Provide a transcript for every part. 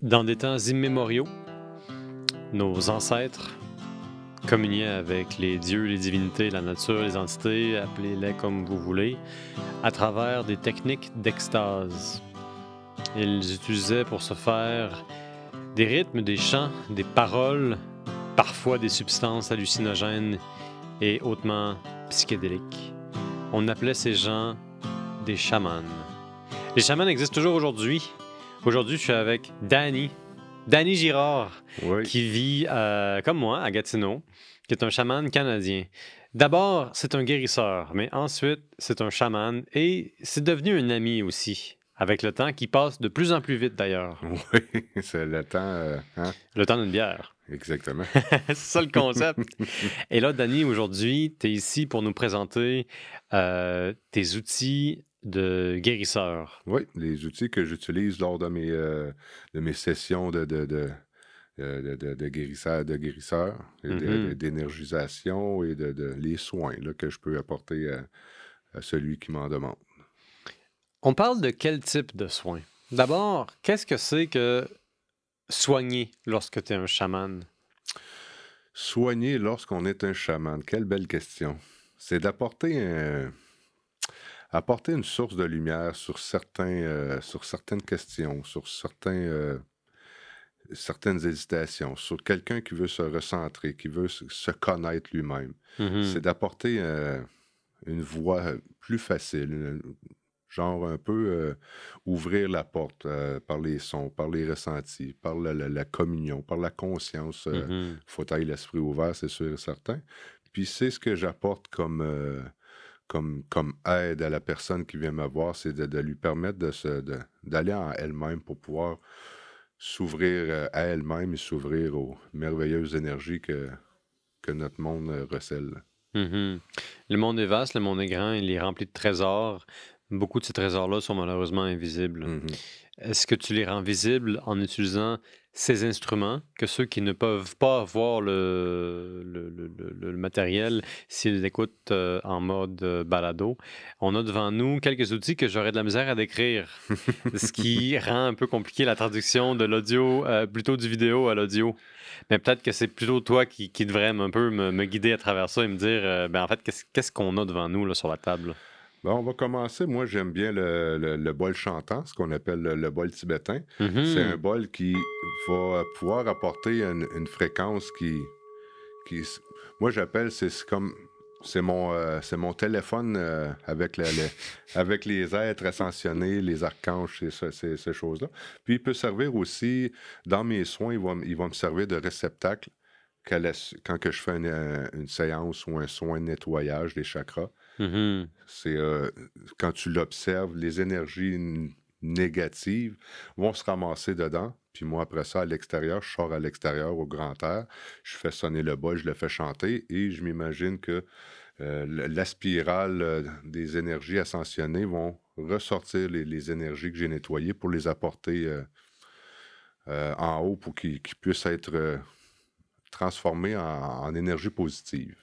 Dans des temps immémoriaux, nos ancêtres communiaient avec les dieux, les divinités, la nature, les entités, appelez-les comme vous voulez, à travers des techniques d'extase. Ils utilisaient pour ce faire des rythmes, des chants, des paroles, parfois des substances hallucinogènes et hautement psychédéliques. On appelait ces gens des chamans. Les chamans existent toujours aujourd'hui. Aujourd'hui, je suis avec Danny Girard, Oui. qui vit, comme moi, à Gatineau, qui est un chaman canadien. D'abord, c'est un guérisseur, mais ensuite, c'est un chaman et c'est devenu un ami aussi, avec le temps, qui passe de plus en plus vite d'ailleurs. Oui, c'est le temps. Hein? Le temps d'une bière. Exactement. C'est ça le concept. Et là, Danny, aujourd'hui, tu es ici pour nous présenter tes outils de guérisseur. Oui, les outils que j'utilise lors de mes sessions de guérisseur et d'énergisation et les soins là, que je peux apporter à celui qui m'en demande. On parle de quel type de soins? D'abord, qu'est-ce que c'est que soigner lorsque tu es un chaman? Soigner lorsqu'on est un chaman, quelle belle question. C'est d'apporter apporter une source de lumière sur certaines questions, sur certaines hésitations, sur quelqu'un qui veut se recentrer, qui veut se connaître lui-même. C'est d'apporter une voie plus facile, genre un peu ouvrir la porte par les sons, par les ressentis, par la communion, par la conscience. Faut avoir l'esprit ouvert, c'est sûr et certain. Puis c'est ce que j'apporte comme aide à la personne qui vient me voir, c'est de lui permettre d'aller en elle-même pour pouvoir s'ouvrir à elle-même et s'ouvrir aux merveilleuses énergies que notre monde recèle. Le monde est vaste, le monde est grand, il est rempli de trésors. Beaucoup de ces trésors-là sont malheureusement invisibles. Est-ce que tu les rends visibles en utilisant ces instruments que ceux qui ne peuvent pas voir le matériel s'ils écoutent en mode balado? On a devant nous quelques outils que j'aurais de la misère à décrire, ce qui rend un peu compliqué la traduction de l'audio, plutôt du vidéo à l'audio. Mais peut-être que c'est plutôt toi qui devrais un peu me guider à travers ça et me dire, en fait, qu'est-ce qu'on a devant nous là, sur la table? Bon, on va commencer. Moi, j'aime bien le bol chantant, ce qu'on appelle le bol tibétain. C'est un bol qui va pouvoir apporter une fréquence qui moi, j'appelle, c'est mon téléphone avec avec les êtres ascensionnés, les archanges, ces choses-là. Puis, il peut servir aussi, dans mes soins, il va me servir de réceptacle quand que je fais une séance ou un soin de nettoyage des chakras. C'est quand tu l'observes, les énergies négatives vont se ramasser dedans. Puis moi, après ça, à l'extérieur, je sors à l'extérieur au grand air, je fais sonner le bol, je le fais chanter et je m'imagine que la spirale des énergies ascensionnées vont ressortir les énergies que j'ai nettoyées pour les apporter en haut pour qu'ils puissent être transformés en énergie positive.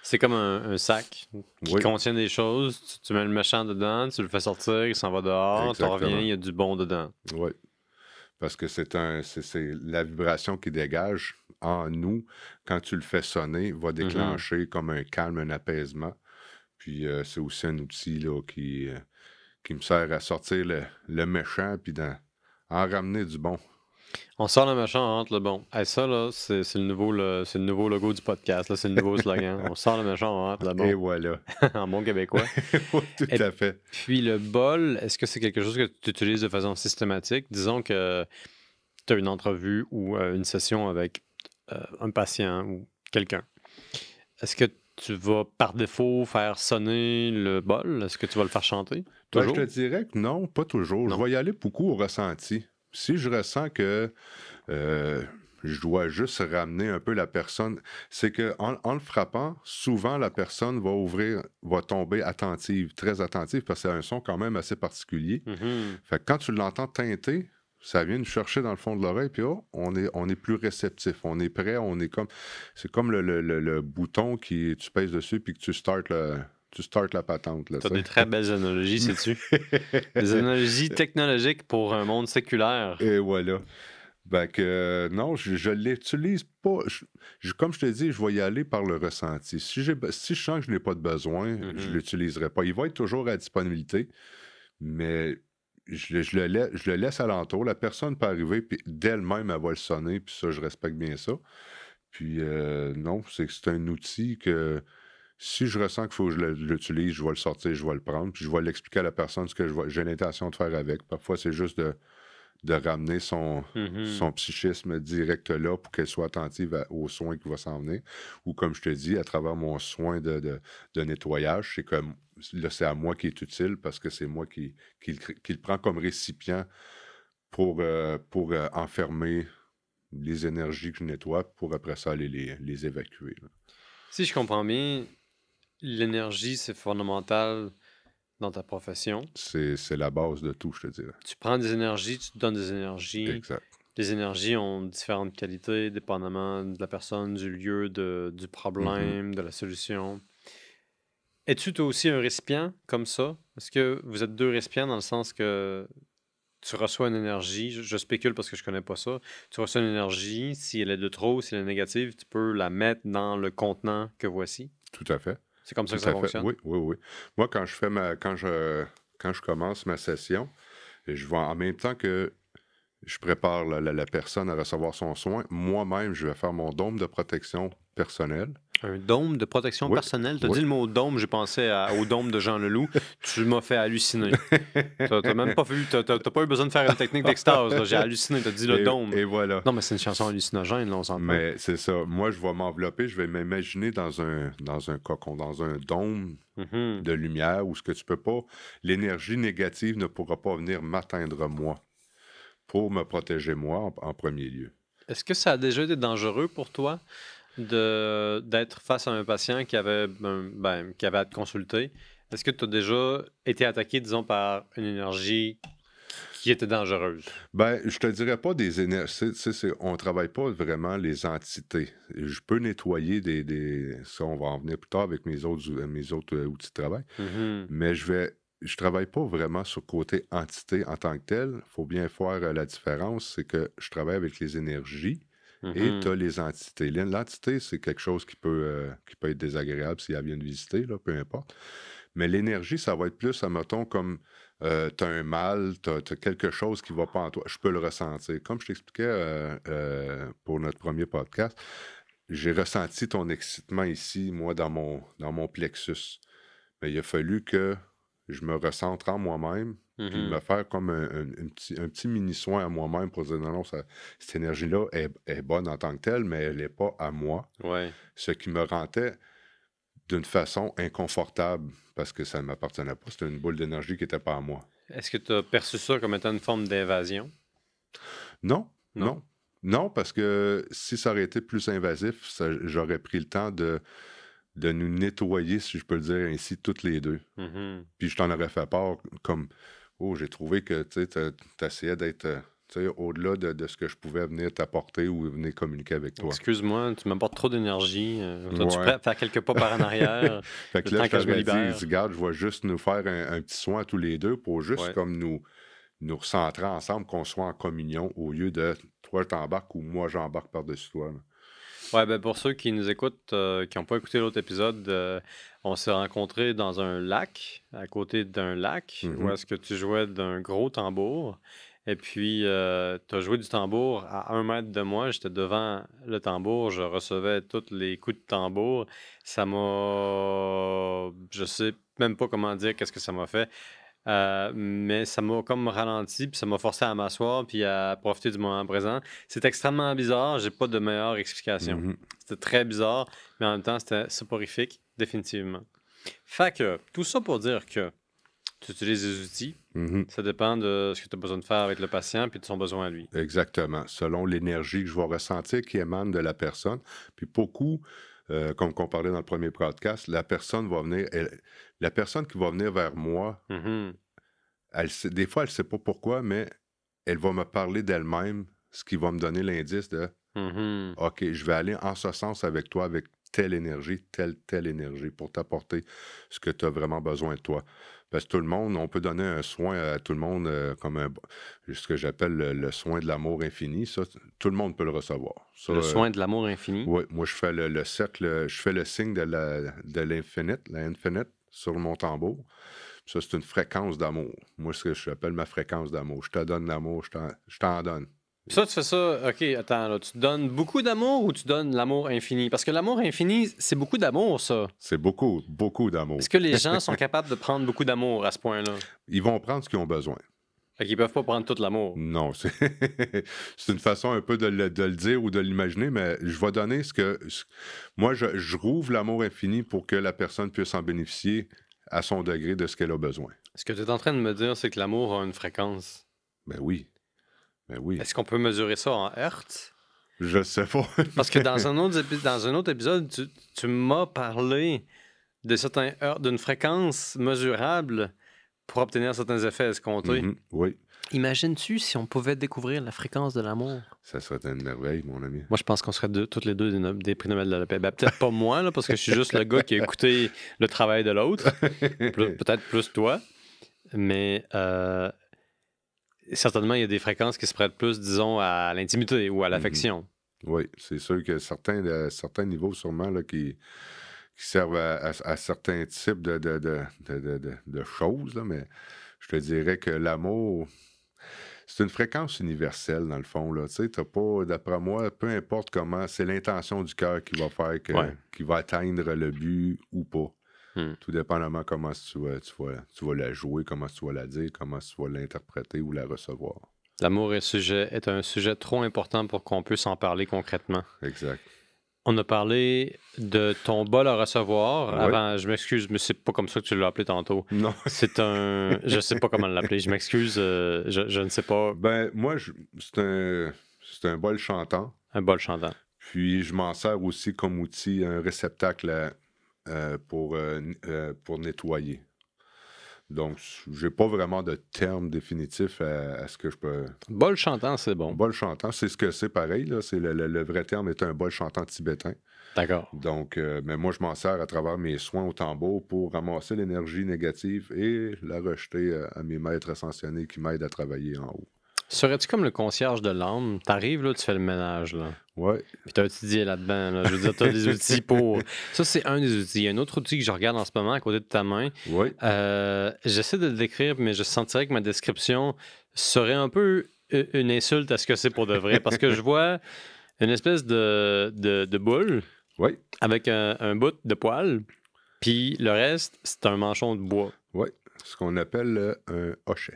C'est comme un sac qui Oui. contient des choses. Tu mets le méchant dedans, tu le fais sortir, il s'en va dehors, tu reviens, il y a du bon dedans. Oui. Parce que c'est la vibration qui dégage en nous, quand tu le fais sonner, va déclencher comme un calme, un apaisement. Puis c'est aussi un outil là, qui me sert à sortir le méchant puis en ramener du bon. On sort le méchant, on rentre le bon. Hey, ça, là, c'est le nouveau logo du podcast. Là, c'est le nouveau slogan. On sort le méchant, on rentre le bon. Et voilà. En bon québécois. Oui, tout à fait. Puis le bol, est-ce que c'est quelque chose que tu utilises de façon systématique? Disons que tu as une entrevue ou une session avec un patient ou quelqu'un. Est-ce que tu vas par défaut faire sonner le bol? Est-ce que tu vas le faire chanter? Ben, je te dirais que non, pas toujours. Non. Je vais y aller beaucoup au ressenti. Si je ressens que je dois juste ramener un peu la personne, c'est qu'en le frappant, souvent la personne va tomber attentive, très attentive, parce que c'est un son quand même assez particulier. Fait que quand tu l'entends teinter, ça vient nous chercher dans le fond de l'oreille, puis on est plus réceptif, on est prêt, c'est comme le bouton tu pèses dessus, puis que tu startes la patente. Tu as des très belles analogies, sais-tu? Des analogies technologiques pour un monde séculaire. Et voilà. Ben que non, je l'utilise pas. Comme je te dis, je vais y aller par le ressenti. Si je sens que je n'ai pas de besoin, je l'utiliserai pas. Il va être toujours à disponibilité, mais je le laisse alentour. La personne peut arriver, puis d'elle-même, elle va le sonner, puis ça, je respecte bien ça. Puis non, c'est un outil que si je ressens qu'il faut que je l'utilise, je vais le sortir, je vais le prendre, puis je vais l'expliquer à la personne ce que j'ai l'intention de faire avec. Parfois, c'est juste de ramener son psychisme direct là pour qu'elle soit attentive aux soins qui vont s'en venir. Ou comme je te dis, à travers mon soin de nettoyage, c'est comme là, c'est à moi qui est utile parce que c'est moi qui le prend comme récipient pour enfermer les énergies que je nettoie pour après ça aller les évacuer. Là. Si je comprends bien, l'énergie, c'est fondamental dans ta profession. C'est la base de tout, je te dirais. Tu prends des énergies, tu te donnes des énergies. Exact. Les énergies ont différentes qualités, dépendamment de la personne, du lieu, du problème, de la solution. Es-tu toi aussi un récipient comme ça? Est-ce que vous êtes deux récipients dans le sens que tu reçois une énergie, je spécule parce que je connais pas ça, tu reçois une énergie, si elle est de trop, si elle est négative, tu peux la mettre dans le contenant que voici? Tout à fait. C'est comme ça que ça fonctionne? Oui. Moi, quand je commence ma session, je vais en même temps que je prépare la personne à recevoir son soin, moi-même, je vais faire mon dôme de protection personnelle. Un dôme de protection personnelle? Tu as dit le mot dôme, j'ai pensé au dôme de Jean Leloup. Tu m'as fait halluciner. T'as même pas vu, t'as pas eu besoin de faire une technique d'extase. J'ai halluciné, t'as dit le dôme. Et voilà. Non, mais c'est une chanson hallucinogène, là, on s'entend. Mais c'est ça. Moi, je vais m'envelopper, je vais m'imaginer dans un cocon, dans un dôme de lumière où ce que tu peux pas, l'énergie négative ne pourra pas venir m'atteindre moi pour me protéger moi en premier lieu. Est-ce que ça a déjà été dangereux pour toi d'être face à un patient qui avait à te consulter? Est-ce que tu as déjà été attaqué, disons, par une énergie qui était dangereuse? Ben, je te dirais pas des énergies. On ne travaille pas vraiment les entités. Je peux nettoyer ça, on va en venir plus tard avec mes autres outils de travail. Mais je travaille pas vraiment sur le côté entité en tant que tel. Il faut bien faire la différence. C'est que je travaille avec les énergies. Et tu as les entités. L'entité, c'est quelque chose qui peut être désagréable si elle vient de visiter, là, peu importe. Mais l'énergie, ça va être plus, admettons, comme tu as un mal, tu as quelque chose qui ne va pas en toi. Je peux le ressentir. Comme je t'expliquais pour notre premier podcast, j'ai ressenti ton excitement ici, moi, dans mon plexus. Mais il a fallu que je me recentre en moi-même, puis me faire comme un petit mini-soin à moi-même pour dire non, cette énergie-là est bonne en tant que telle, mais elle n'est pas à moi. Ouais. Ce qui me rendait d'une façon inconfortable parce que ça ne m'appartenait pas. C'était une boule d'énergie qui n'était pas à moi. Est-ce que tu as perçu ça comme étant une forme d'invasion? Non. Parce que si ça aurait été plus invasif, j'aurais pris le temps de nous nettoyer, si je peux le dire ainsi, toutes les deux. Puis je t'en aurais fait part comme, j'ai trouvé que tu essayais d'être au-delà de ce que je pouvais venir t'apporter ou venir communiquer avec toi. Excuse-moi, tu m'apportes trop d'énergie. Es-tu prêt à faire quelques pas par en arrière? Fait que là, je t'aurais dit, regarde, je vais juste nous faire un petit soin tous les deux pour juste comme nous recentrer ensemble, qu'on soit en communion au lieu de toi, je t'embarque ou moi, j'embarque par-dessus toi. Là. Ouais, ben pour ceux qui nous écoutent, qui n'ont pas écouté l'autre épisode, on s'est rencontrés dans un lac, à côté d'un lac, où est-ce que tu jouais d'un gros tambour. Et puis, tu as joué du tambour à 1 mètre de moi. J'étais devant le tambour. Je recevais tous les coups de tambour. Ça m'a... Je sais même pas comment dire qu'est-ce que ça m'a fait. Mais ça m'a comme ralenti, puis ça m'a forcé à m'asseoir puis à profiter du moment présent. C'est extrêmement bizarre, j'ai pas de meilleure explication. C'était très bizarre, mais en même temps, c'était soporifique, définitivement. Fait que, tout ça pour dire que tu utilises des outils, ça dépend de ce que tu as besoin de faire avec le patient puis de son besoin à lui. Exactement, selon l'énergie que je vais ressentir qui émane de la personne. Puis beaucoup... comme on parlait dans le premier podcast, la personne qui va venir vers moi, des fois, elle ne sait pas pourquoi, mais elle va me parler d'elle-même, ce qui va me donner l'indice de OK, je vais aller en ce sens avec toi, avec telle énergie, telle énergie, pour t'apporter ce que tu as vraiment besoin de toi. Parce que tout le monde, on peut donner un soin à tout le monde, comme ce que j'appelle le soin de l'amour infini. Ça, tout le monde peut le recevoir. Ça, Le soin de l'amour infini. oui, moi, je fais le cercle, je fais le signe de l'infinite, la infinite, sur mon tambour. Ça, c'est une fréquence d'amour. Moi, ce que j'appelle ma fréquence d'amour. Je te donne l'amour, je t'en donne. Ça, tu fais ça, OK, attends, là, tu donnes beaucoup d'amour ou tu donnes l'amour infini? Parce que l'amour infini, c'est beaucoup d'amour, ça. C'est beaucoup, beaucoup d'amour. Est-ce que les gens sont capables de prendre beaucoup d'amour à ce point-là? Ils vont prendre ce qu'ils ont besoin. Fait qu'ils peuvent pas prendre tout l'amour. Non, c'est une façon un peu de le dire ou de l'imaginer, mais je vais donner moi, je rouvre l'amour infini pour que la personne puisse en bénéficier à son degré de ce qu'elle a besoin. Ce que tu es en train de me dire, c'est que l'amour a une fréquence. Ben oui. Ben oui. Est-ce qu'on peut mesurer ça en hertz? Je sais pas. Parce que dans un autre épisode, tu m'as parlé d'une fréquence mesurable pour obtenir certains effets escomptés. Oui. Imagines-tu si on pouvait découvrir la fréquence de l'amour? Ça serait une merveille, mon ami. Moi, je pense qu'on serait toutes les deux des prix Nobel de la paix. Ben, peut-être pas moi, là, parce que je suis juste le gars qui a écouté le travail de l'autre. Peut-être plus toi. Mais certainement, il y a des fréquences qui se prêtent plus, disons, à l'intimité ou à l'affection. Oui, c'est sûr que certains niveaux, sûrement, là, qui servent à certains types de choses, là, mais je te dirais que l'amour, c'est une fréquence universelle, dans le fond. Tu sais, t'as pas, d'après moi, peu importe comment, c'est l'intention du cœur qui va faire qui va atteindre le but ou pas. Tout dépendamment comment tu vas la jouer, comment tu vas la dire, comment tu vas l'interpréter ou la recevoir. L'amour est un sujet trop important pour qu'on puisse en parler concrètement. Exact. On a parlé de ton bol à recevoir. Ouais. Avant, je m'excuse, mais c'est pas comme ça que tu l'as appelé tantôt. Non. C'est un... Je sais pas comment l'appeler. Je m'excuse, je ne sais pas. Ben, moi, c'est un bol chantant. Un bol chantant. Puis, je m'en sers aussi comme outil, un réceptacle pour nettoyer. Donc, j'ai pas vraiment de terme définitif à ce que je peux... Bol chantant, c'est bon. Bol chantant, c'est ce que c'est pareil. Là. C'est le vrai terme est un bol chantant tibétain. D'accord. Donc, mais moi, je m'en sers à travers mes soins au tambour pour ramasser l'énergie négative et la rejeter à mes maîtres ascensionnés qui m'aident à travailler en haut. Serais-tu comme le concierge de l'âme? T'arrives, là, tu fais le ménage, là. Ouais. Puis t'as étudié là-dedans, là. Je veux dire, t'as des outils pour... Ça, c'est un des outils. Il y a un autre outil que je regarde en ce moment à côté de ta main. Oui. J'essaie de le décrire, mais je sentirais que ma description serait un peu une insulte à ce que c'est pour de vrai. Parce que je vois une espèce de boule avec un bout de poil, puis le reste, c'est un manchon de bois. Oui. Ce qu'on appelle un hochet.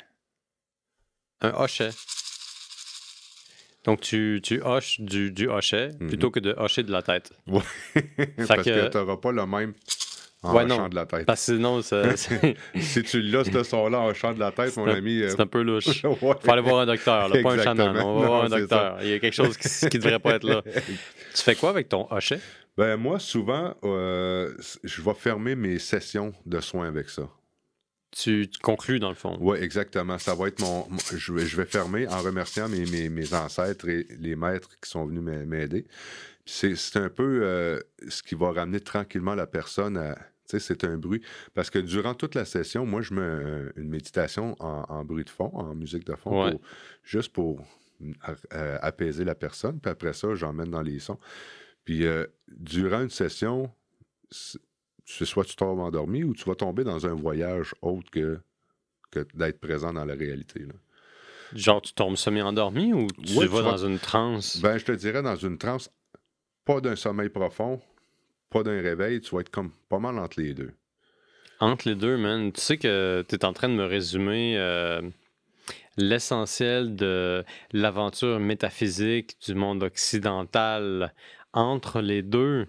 Un hochet. Donc, tu hoches du hochet plutôt que de hocher de la tête. Oui. Parce que tu n'auras pas le même en hochant de la tête. Parce que sinon, si tu l'as, ce son-là en hochant de la tête, mon ami... C'est un peu louche. Il faut aller voir un docteur, là, pas un chaman. On va voir un docteur. Il y a quelque chose qui ne devrait pas être là. Tu fais quoi avec ton hochet? Ben moi, souvent, je vais fermer mes sessions de soins avec ça. Tu conclus, dans le fond. Oui, exactement. Ça va être je vais fermer en remerciant mes ancêtres et les maîtres qui sont venus m'aider. C'est un peu ce qui va ramener tranquillement la personne à... Tu sais, c'est un bruit. Parce que durant toute la session, moi, je mets une méditation en bruit de fond, en musique de fond, juste pour apaiser la personne. Puis après ça, j'emmène dans les sons. Puis durant une session... C'est soit tu tombes endormi ou tu vas tomber dans un voyage autre que d'être présent dans la réalité. Là. Genre, tu tombes semi-endormi ou tu vas dans une transe? Ben, je te dirais dans une transe, pas d'un sommeil profond, pas d'un réveil, tu vas être comme pas mal entre les deux. Entre les deux, man. Tu sais que tu es en train de me résumer l'essentiel de l'aventure métaphysique du monde occidental. Entre les deux,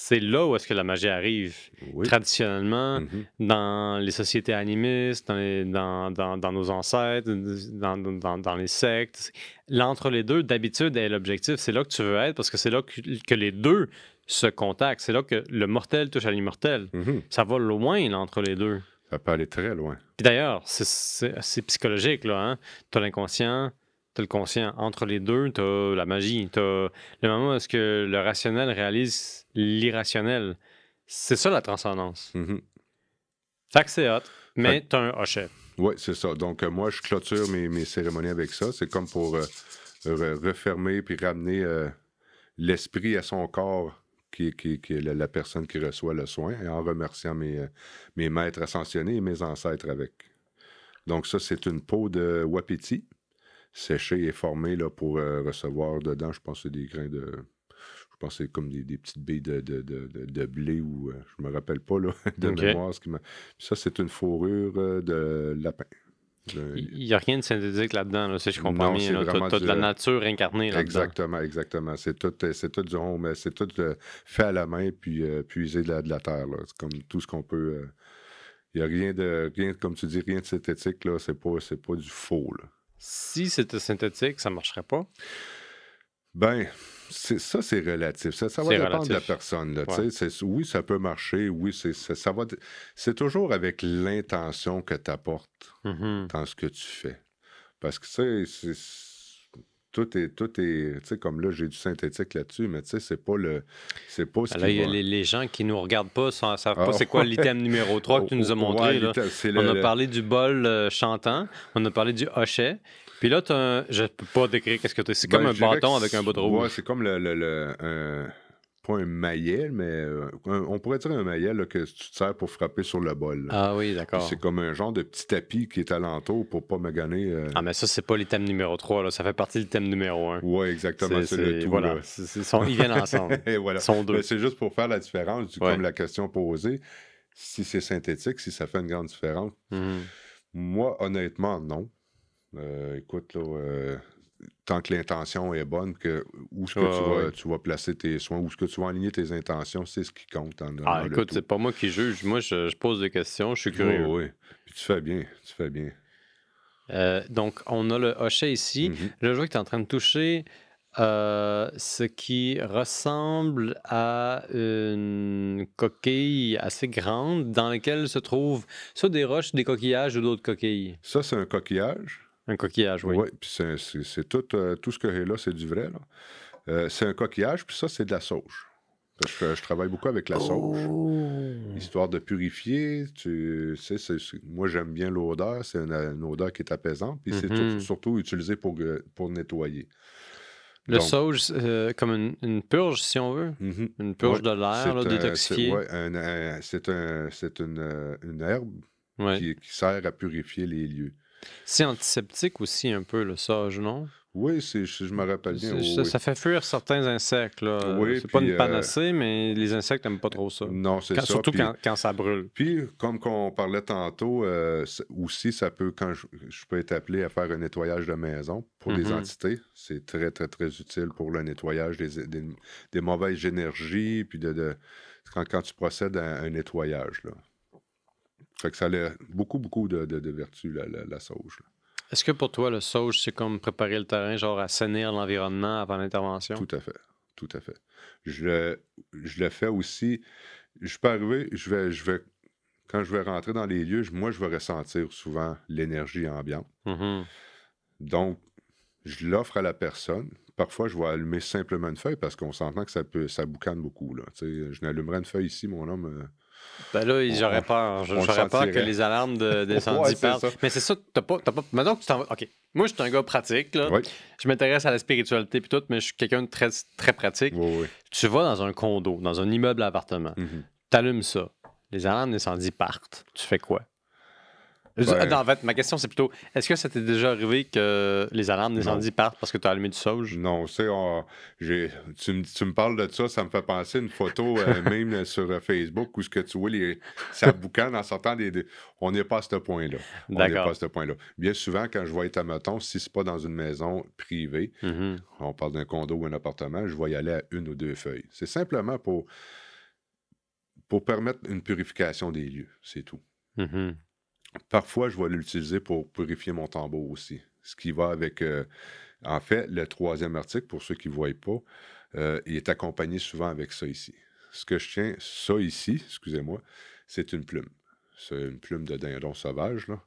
c'est là où est-ce que la magie arrive. Oui. Traditionnellement, dans les sociétés animistes, dans nos ancêtres, dans les sectes, l'entre-les-deux, d'habitude, est l'objectif. C'est là que tu veux être parce que c'est là que les deux se contactent. C'est là que le mortel touche à l'immortel. Ça va loin, l'entre-les-deux. Ça peut aller très loin. Puis d'ailleurs, c'est psychologique, là. Hein? Tu as l'inconscient, tu as le conscient. Entre les deux, tu as la magie. Tu as le moment où est-ce que le rationnel réalise l'irrationnel. C'est ça, la transcendance. Fait que c'est hot, mais t'as un hochet. Oui, c'est ça. Donc, moi, je clôture mes cérémonies avec ça. C'est comme pour refermer puis ramener l'esprit à son corps qui est la personne qui reçoit le soin, et en remerciant mes maîtres ascensionnés et mes ancêtres avec. Donc, ça, c'est une peau de wapiti, séchée et formée là, pour recevoir dedans, je pense que c'est des grains de... Je pense que c'est comme des petites billes de blé ou... je me rappelle pas là, de mémoire. Ça, c'est une fourrure de lapin. Il n'y a rien de synthétique là-dedans, là, si je comprends bien. Tu as de la nature incarnée là-dedans. Exactement. C'est tout du rond, mais c'est tout fait à la main puis puisé de la terre. Là. C'est comme tout ce qu'on peut... Il n'y a rien, comme tu dis, rien de synthétique. Là. C'est pas du faux. Là. Si c'était synthétique, ça ne marcherait pas? Ben, c'est relatif. Ça va dépendre de la personne. Là, ouais. Oui, ça peut marcher. Oui, ça va. C'est toujours avec l'intention que tu apportes dans ce que tu fais. Parce que, tu sais, tout est tu sais, comme là, j'ai du synthétique là-dessus, mais tu sais, c'est pas ce là, les gens qui nous regardent pas ne savent pas c'est quoi l'item numéro 3 que tu nous as montré. Là. On a parlé du bol chantant, on a parlé du hochet. Puis là, je peux pas décrire qu'est-ce que tu as. C'est comme un bâton avec un bout de rouge. Ouais, c'est comme pas un maillet, mais on pourrait dire un maillet là, que tu te sers pour frapper sur le bol. Là. Ah oui, d'accord. C'est comme un genre de petit tapis qui est alentour pour pas me gagner. Ah, mais ça, c'est pas l'item numéro 3, là. Ça fait partie de l'item numéro 1. Oui, exactement. C'est le tout. Voilà. Ils viennent ensemble. Et voilà. Ils sont deux. Mais c'est juste pour faire la différence, comme la question posée. Si c'est synthétique, si ça fait une grande différence. Moi, honnêtement, non. Écoute, là, tant que l'intention est bonne, où est-ce que tu vas placer tes soins, où est-ce que tu vas aligner tes intentions, c'est ce qui compte. Écoute, c'est pas moi qui juge. Moi, je pose des questions, je suis curieux. Oui. Puis tu fais bien. Donc, on a le hochet ici. Là, je vois que tu es en train de toucher ce qui ressemble à une coquille assez grande dans laquelle se trouvent soit des roches, des coquillages ou d'autres coquilles. Ça, c'est un coquillage. Un coquillage, oui. Oui, puis c'est tout ce que j'ai là, c'est du vrai. Là. C'est un coquillage, puis ça, c'est de la sauge. Parce que je travaille beaucoup avec la sauge. Histoire de purifier. Moi, j'aime bien l'odeur. C'est une odeur qui est apaisante. Puis c'est surtout utilisé pour nettoyer. Le sauge, comme une purge, si on veut. Une purge de l'air, détoxifiée. Oui, c'est une herbe qui sert à purifier les lieux. C'est antiseptique aussi un peu, le sauge, non? Oui, je me rappelle bien. Ça fait fuir certains insectes. Là. Oui, c'est pas une panacée, mais les insectes n'aiment pas trop ça. Non, c'est ça. Surtout quand ça brûle. Puis, comme on parlait tantôt, aussi, ça peut, quand je peux être appelé à faire un nettoyage de maison pour des entités, c'est très, très, très utile pour le nettoyage des mauvaises énergies, puis quand tu procèdes à un nettoyage. Là. Fait que ça a beaucoup, beaucoup de vertus, la sauge. Là. Est-ce que pour toi, le sauge, c'est comme préparer le terrain, genre assainir l'environnement avant l'intervention? Tout à fait. Je le fais aussi. Je peux arriver, quand je vais rentrer dans les lieux, moi, je vais ressentir souvent l'énergie ambiante. Donc, je l'offre à la personne. Parfois, je vais allumer simplement une feuille parce qu'on s'entend que ça boucane beaucoup. Là. Je n'allumerai une feuille ici, mon homme... Ben là, j'aurais peur. J'aurais peur que les alarmes d'incendie partent. Mais c'est ça, t'as pas... Maintenant que tu t'en vas... OK. Moi, je suis un gars pratique, là. Oui. Je m'intéresse à la spiritualité puis tout, mais je suis quelqu'un de très, très pratique. Oui. Tu vas dans un condo, dans un immeuble à appartement. T'allumes ça. Les alarmes d'incendie partent. Tu fais quoi? En fait, ma question, c'est plutôt, est-ce que ça t'est déjà arrivé que les alarmes d'incendie partent parce que tu as allumé du sauge? Non, tu me parles de ça, ça me fait penser à une photo même sur Facebook où ce que tu vois, ça boucane en sortant On n'est pas à ce point-là. Bien souvent, quand je vais être à Meton, si c'est pas dans une maison privée, on parle d'un condo ou un appartement, je vais y aller à 1 ou 2 feuilles. C'est simplement pour permettre une purification des lieux, c'est tout. Parfois, je vais l'utiliser pour purifier mon tambour aussi. Ce qui va avec... en fait, le 3e article, pour ceux qui ne voient pas, il est accompagné souvent avec ça ici. Ce que je tiens, ça ici, excusez-moi, c'est une plume. C'est une plume de dindon sauvage, là.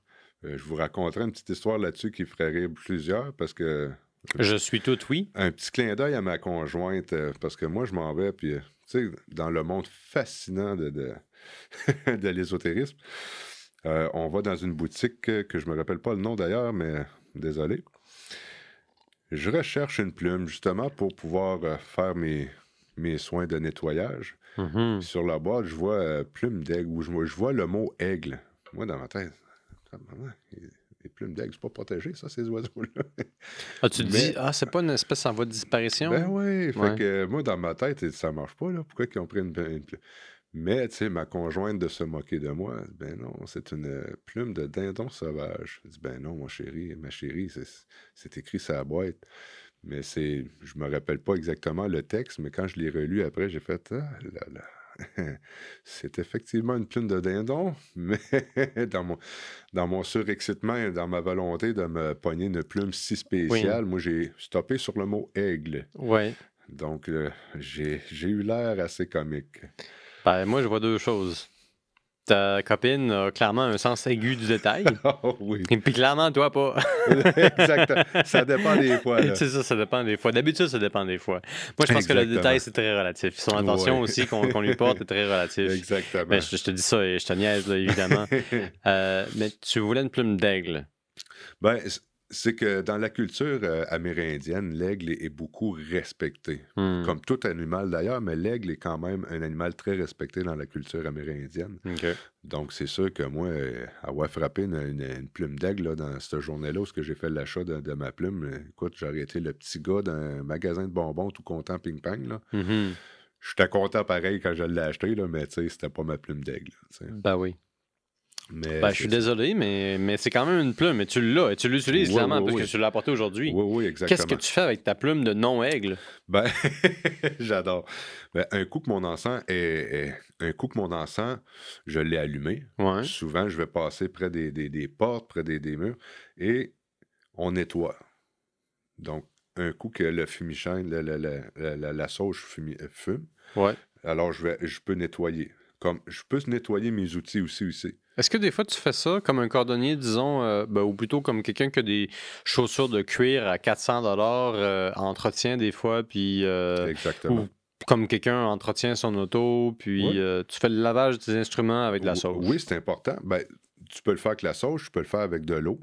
Je vous raconterai une petite histoire là-dessus qui ferait rire plusieurs, parce que... Je suis tout oui. Un petit clin d'œil à ma conjointe, parce que moi, je m'en vais, puis, tu sais, dans le monde fascinant de l'ésotérisme, On va dans une boutique que je me rappelle pas le nom d'ailleurs, mais désolé. Je recherche une plume justement pour pouvoir faire mes soins de nettoyage. Sur la boîte, je vois plume d'aigle, ou je vois le mot aigle. Moi, dans ma tête, les plumes d'aigle, c'est pas protégé, ça, ces oiseaux-là. Ah, tu te dis, c'est pas une espèce en voie de disparition? Ben oui, fait que moi, dans ma tête, ça marche pas, là. Pourquoi ils ont pris une plume? Mais, tu sais, ma conjointe de se moquer de moi, ben non, c'est une plume de dindon sauvage. Je dis, ben non, ma chérie, c'est écrit sur la boîte. Mais je me rappelle pas exactement le texte, mais quand je l'ai relu après, j'ai fait, ah là là. C'est effectivement une plume de dindon, mais dans mon surexcitement et dans ma volonté de me pogner une plume si spéciale, moi, j'ai stoppé sur le mot aigle. Oui. Donc, j'ai eu l'air assez comique. Ben, moi, je vois deux choses. Ta copine a clairement un sens aigu du détail. Oh, oui. Et puis clairement, toi, pas. Exactement. Ça dépend des fois. C'est ça dépend des fois. D'habitude, ça dépend des fois. Moi, je pense que le détail, c'est très relatif. Son attention aussi qu'on lui porte est très relatif. Exactement. Mais je te dis ça et je te niaise, là, évidemment. Mais tu voulais une plume d'aigle. Ben, c'est que dans la culture amérindienne, l'aigle est beaucoup respecté. Comme tout animal d'ailleurs, mais l'aigle est quand même un animal très respecté dans la culture amérindienne. Okay. Donc, c'est sûr que moi, avoir frappé une plume d'aigle dans cette journée-là où j'ai fait l'achat de ma plume, écoute, j'aurais été le petit gars d'un magasin de bonbons tout content ping-pong. J'étais content pareil quand je l'ai acheté, là, mais tu sais, c'était pas ma plume d'aigle. Ben oui. Mais je suis désolé, mais c'est quand même une plume. Et tu l'as. Et tu l'utilises clairement parce que tu l'as apporté aujourd'hui. Oui, exactement. Qu'est-ce que tu fais avec ta plume de non-aigle? Ben, j'adore. Ben, un coup que mon encens je l'ai allumé. Ouais. Souvent, je vais passer près des portes, près des murs, et on nettoie. Donc, un coup que le fumigène, la sauge fume, ouais. Alors je peux nettoyer. Comme je peux nettoyer mes outils aussi. Est-ce que des fois tu fais ça comme un cordonnier, disons, ou plutôt comme quelqu'un qui a des chaussures de cuir à 400 entretient des fois, puis Exactement. ou comme quelqu'un entretient son auto, puis tu fais le lavage des instruments avec de la sauge. Oui, c'est important. Ben, tu peux le faire avec la sauge, tu peux le faire avec de l'eau,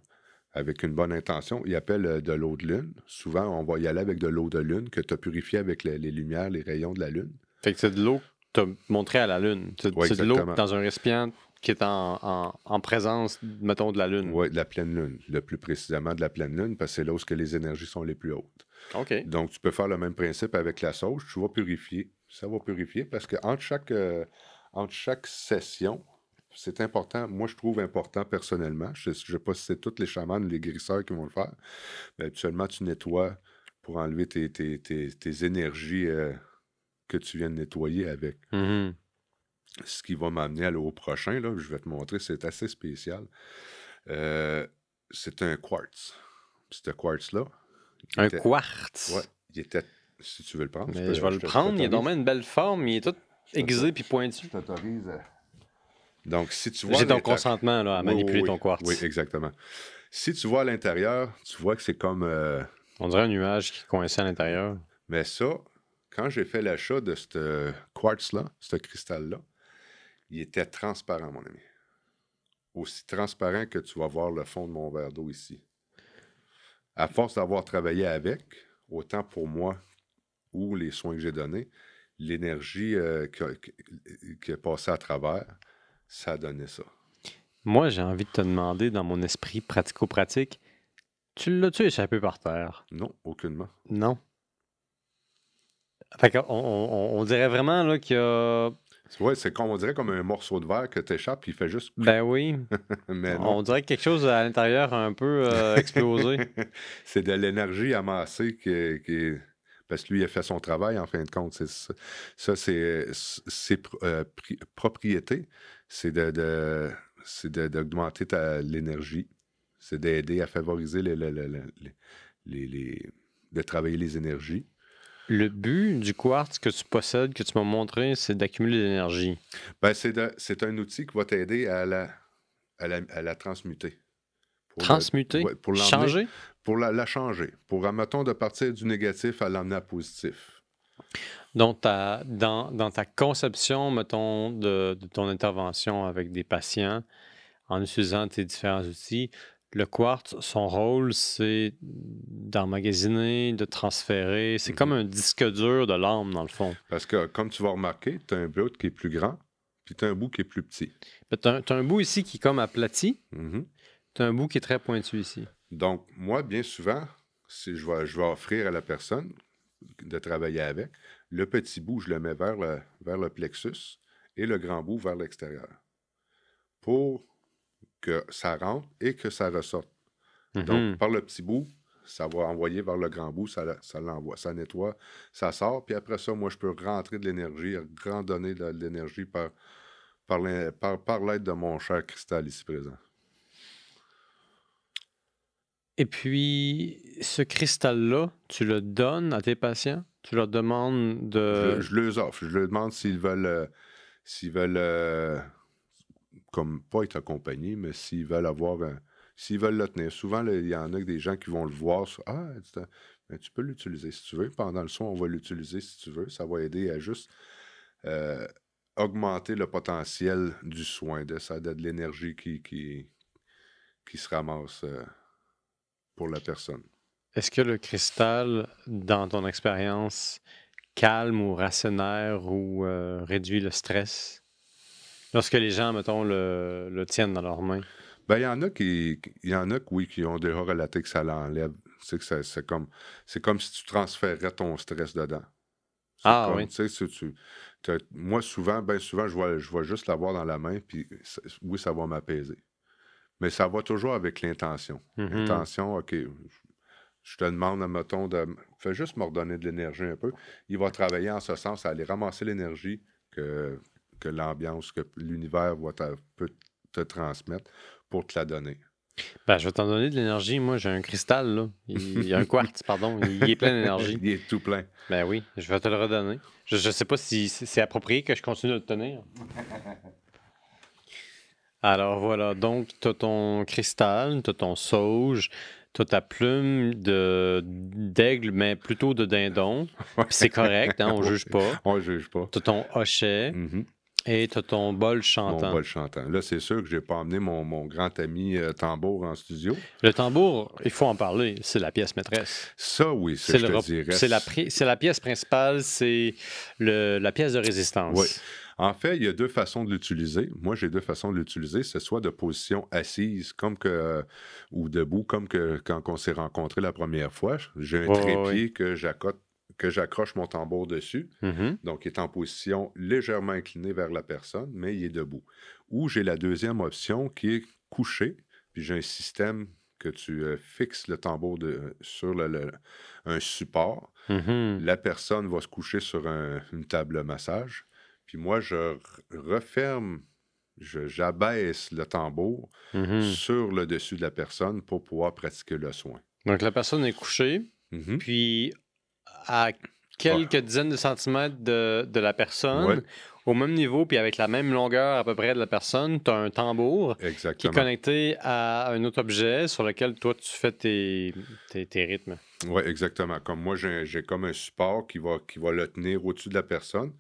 avec une bonne intention. Ils appellent de l'eau de lune. Souvent, on va y aller avec de l'eau de lune que tu as purifiée avec les lumières, les rayons de la lune. Fait que c'est de l'eau que tu as montrée à la lune. C'est de l'eau dans un récipient qui est en présence, mettons, de la lune. Oui, de la pleine lune. Le plus précisément de la pleine lune, parce que c'est là où les énergies sont les plus hautes. OK. Donc, tu peux faire le même principe avec la sauge. Tu vas purifier. Ça va purifier parce qu'entre chaque session, c'est important. Moi, je trouve important personnellement. Je ne sais pas si c'est tous les chamans, les guérisseurs qui vont le faire. Mais habituellement, tu nettoies pour enlever tes énergies que tu viens de nettoyer avec. Mm-hmm. Ce qui va m'amener au prochain, là, je vais te montrer, c'est assez spécial. C'est un quartz. Ce quartz-là. Quartz? Oui, il était... Si tu veux le prendre. Je vais le prendre. Il a donc une belle forme. Il est tout aiguisé puis pointu. Je t'autorise. Donc, si tu vois... J'ai ton consentement là, à manipuler ton quartz. Oui, exactement. Si tu vois à l'intérieur, tu vois que c'est comme... On dirait un nuage qui coinçait à l'intérieur. Mais ça, quand j'ai fait l'achat de ce quartz-là, ce cristal-là, il était transparent, mon ami. Aussi transparent que tu vas voir le fond de mon verre d'eau ici. À force d'avoir travaillé avec, autant pour moi ou les soins que j'ai donnés, l'énergie qui est passée à travers, ça a donné ça. Moi, j'ai envie de te demander, dans mon esprit pratico-pratique, tu l'as-tu échappé par terre? Non, aucunement. Non. Fait on dirait vraiment là, qu'il y a... Oui, c'est comme on dirait comme un morceau de verre que tu échappes, il fait juste... Ben oui. Mais non. On dirait que quelque chose à l'intérieur a un peu explosé. C'est de l'énergie amassée qui parce que lui, il a fait son travail, en fin de compte. Ça, c'est ses propriétés. C'est d'augmenter l'énergie. C'est d'aider à favoriser de travailler les énergies. Le but du quartz que tu possèdes, que tu m'as montré, c'est d'accumuler de l'énergie. Ben, c'est un outil qui va t'aider à la transmuter. Transmuter? Pour changer? Pour la changer. Pour, admettons, de partir du négatif à l'emmener à positif. Donc, dans ta conception, mettons, de ton intervention avec des patients, en utilisant tes différents outils. Le quartz, son rôle, c'est d'emmagasiner, de transférer. C'est comme un disque dur de l'âme, dans le fond. Parce que, comme tu vas remarquer, tu as un bout qui est plus grand, puis tu as un bout qui est plus petit. Tu as un bout ici qui est comme aplati. Tu as un bout qui est très pointu ici. Donc, moi, bien souvent, si je vais offrir à la personne de travailler avec, le petit bout, je le mets vers le plexus et le grand bout vers l'extérieur pour que ça rentre et que ça ressorte. Donc, par le petit bout, ça va envoyer vers le grand bout, ça l'envoie, ça nettoie, ça sort, puis après ça, moi, je peux rentrer de l'énergie, redonner de l'énergie par l'aide de mon cher cristal ici présent. Et puis, ce cristal-là, tu le donnes à tes patients? Tu leur demandes de... Je les offre. Je leur demande s'ils veulent comme pas être accompagnés, mais s'ils veulent s'ils veulent le tenir. Souvent, il y en a des gens qui vont le voir. Ben, tu peux l'utiliser si tu veux. Pendant le soin, on va l'utiliser si tu veux. Ça va aider à juste augmenter le potentiel du soin, de l'énergie qui se ramasse pour la personne. Est-ce que le cristal, dans ton expérience, calme ou rationnaire ou réduit le stress lorsque les gens, mettons, le tiennent dans leurs mains? Ben, il y en a qui ont déjà relaté que ça l'enlève. C'est comme si tu transférais ton stress dedans. Oui. Moi, bien souvent, je vais juste l'avoir dans la main, puis oui, ça va m'apaiser. Mais ça va toujours avec l'intention. L'intention, OK, je te demande, mettons, fais juste me redonner de l'énergie un peu. Il va travailler en ce sens à aller ramasser l'énergie que l'ambiance, que l'univers peut te transmettre pour te la donner. Ben, je vais t'en donner de l'énergie. Moi, j'ai un cristal, là. Il y a un quartz, pardon. Il est plein d'énergie. Il est tout plein. Ben oui, je vais te le redonner. Je ne sais pas si c'est approprié que je continue de le tenir. Alors voilà, donc tu as ton cristal, tu as ton sauge, tu as ta plume d'aigle, mais plutôt de dindon. Puis c'est correct, hein, on ne juge pas. On juge pas. Tu as ton hochet et tu as ton bol chantant. Mon bol chantant. Là, c'est sûr que je n'ai pas emmené mon grand ami tambour en studio. Le tambour, il faut en parler, c'est la pièce maîtresse. Ça, oui, je te dirais. C'est la pièce principale, c'est la pièce de résistance. Oui. En fait, il y a deux façons de l'utiliser. Moi, j'ai deux façons de l'utiliser. C'est soit de position assise ou debout, comme quand on s'est rencontrés la première fois. J'ai un trépied que j'accroche mon tambour dessus. Donc, il est en position légèrement inclinée vers la personne, mais il est debout. Ou j'ai la deuxième option qui est couché, puis j'ai un système que tu fixes le tambour sur un support. La personne va se coucher sur une table de massage. Puis moi, je referme, j'abaisse le tambour sur le dessus de la personne pour pouvoir pratiquer le soin. Donc, la personne est couchée, puis à quelques dizaines de centimètres de la personne, au même niveau, puis avec la même longueur à peu près de la personne, tu as un tambour qui est connecté à un autre objet sur lequel toi, tu fais tes rythmes. Oui, exactement. Comme moi, j'ai comme un support qui va le tenir au-dessus de la personne.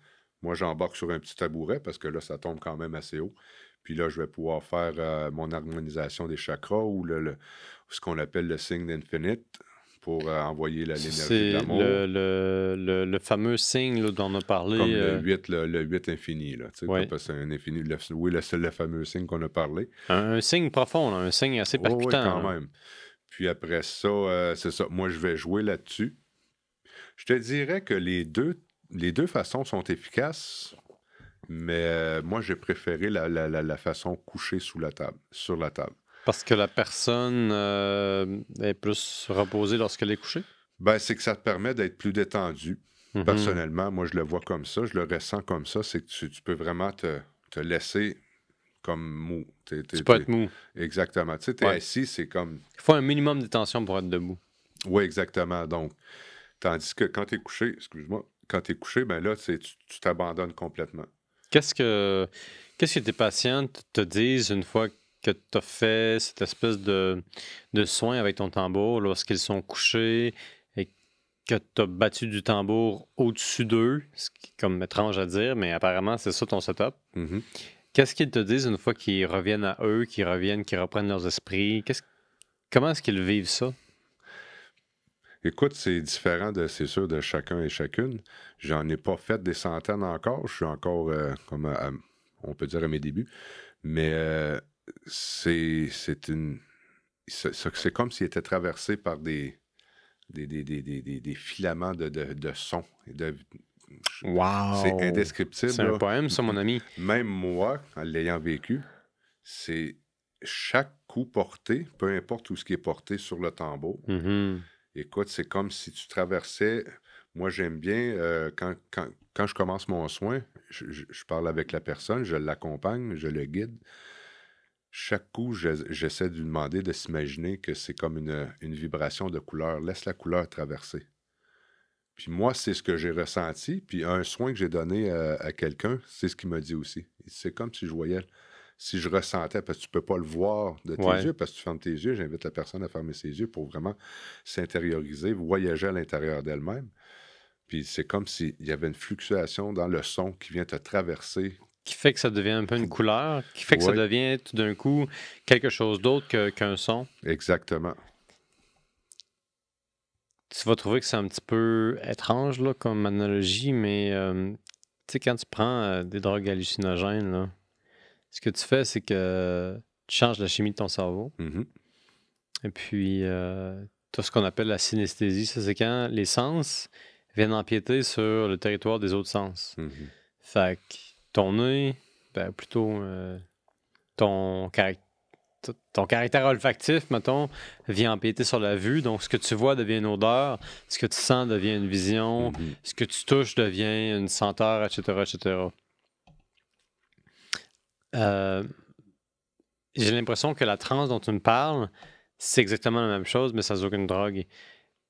Moi, j'embarque sur un petit tabouret parce que là, ça tombe quand même assez haut. Puis là, je vais pouvoir faire mon harmonisation des chakras ou ce qu'on appelle le signe d'infinite pour envoyer l'énergie de l'amour. C'est le fameux signe là, dont on a parlé. Comme le 8 infini. Là, c'est un infini. C'est le fameux signe qu'on a parlé. Un signe profond, là, un signe assez percutant. Oui, quand même. Puis après ça, c'est ça. Moi, je vais jouer là-dessus. Je te dirais que les deux façons sont efficaces, mais moi, j'ai préféré la façon couchée sur la table. Parce que la personne est plus reposée lorsqu'elle est couchée? Ben, c'est que ça te permet d'être plus détendu. Personnellement, moi, je le vois comme ça, je le ressens comme ça, c'est que tu peux vraiment te laisser comme mou. Tu peux être mou. Exactement. Tu sais, t'es assis, c'est comme... Il faut un minimum de tension pour être debout. Oui, exactement. Donc, tandis que quand tu es couché, ben là, tu t'abandonnes complètement. Qu'est-ce que tes patients te disent une fois que tu as fait cette espèce de soin avec ton tambour lorsqu'ils sont couchés et que tu as battu du tambour au-dessus d'eux, ce qui est comme étrange à dire, mais apparemment, c'est ça ton setup. Qu'est-ce qu'ils te disent une fois qu'ils reviennent à eux, qu'ils reprennent leurs esprits? Comment est-ce qu'ils vivent ça? Écoute, c'est différent, c'est sûr, de chacun et chacune. J'en ai pas fait des centaines encore. Je suis encore, on peut dire, à mes débuts. Mais c'est comme s'il était traversé par des filaments de son. Wow! C'est indescriptible. C'est un poème, ça, mon ami. Même moi, en l'ayant vécu, c'est chaque coup porté, peu importe où ce qui est porté sur le tambour. Mm-hmm. Écoute, c'est comme si tu traversais. Moi, j'aime bien, quand je commence mon soin, je parle avec la personne, je l'accompagne, je le guide. Chaque coup, j'essaie de lui demander de s'imaginer que c'est comme une vibration de couleur. Laisse la couleur traverser. Puis moi, c'est ce que j'ai ressenti. Puis un soin que j'ai donné à quelqu'un, c'est ce qu'il m'a dit aussi. C'est comme si je voyais, si je ressentais, parce que tu ne peux pas le voir de tes yeux, parce que tu fermes tes yeux. J'invite la personne à fermer ses yeux pour vraiment s'intérioriser, voyager à l'intérieur d'elle-même. Puis c'est comme s'il y avait une fluctuation dans le son qui vient te traverser. Qui fait que ça devient un peu une couleur, qui fait que ça devient tout d'un coup quelque chose d'autre qu'un son. Exactement. Tu vas trouver que c'est un petit peu étrange là, comme analogie, mais tu sais, quand tu prends des drogues hallucinogènes, là, ce que tu fais, c'est que tu changes la chimie de ton cerveau. Mm-hmm. Et puis, tu as ce qu'on appelle la synesthésie. Ça, c'est quand les sens viennent empiéter sur le territoire des autres sens. Mm-hmm. Fait que ton nez, plutôt ton caractère olfactif, mettons, vient empiéter sur la vue. Donc, ce que tu vois devient une odeur, ce que tu sens devient une vision, ce que tu touches devient une senteur, etc., etc. J'ai l'impression que la transe dont tu me parles, c'est exactement la même chose, mais sans aucune drogue.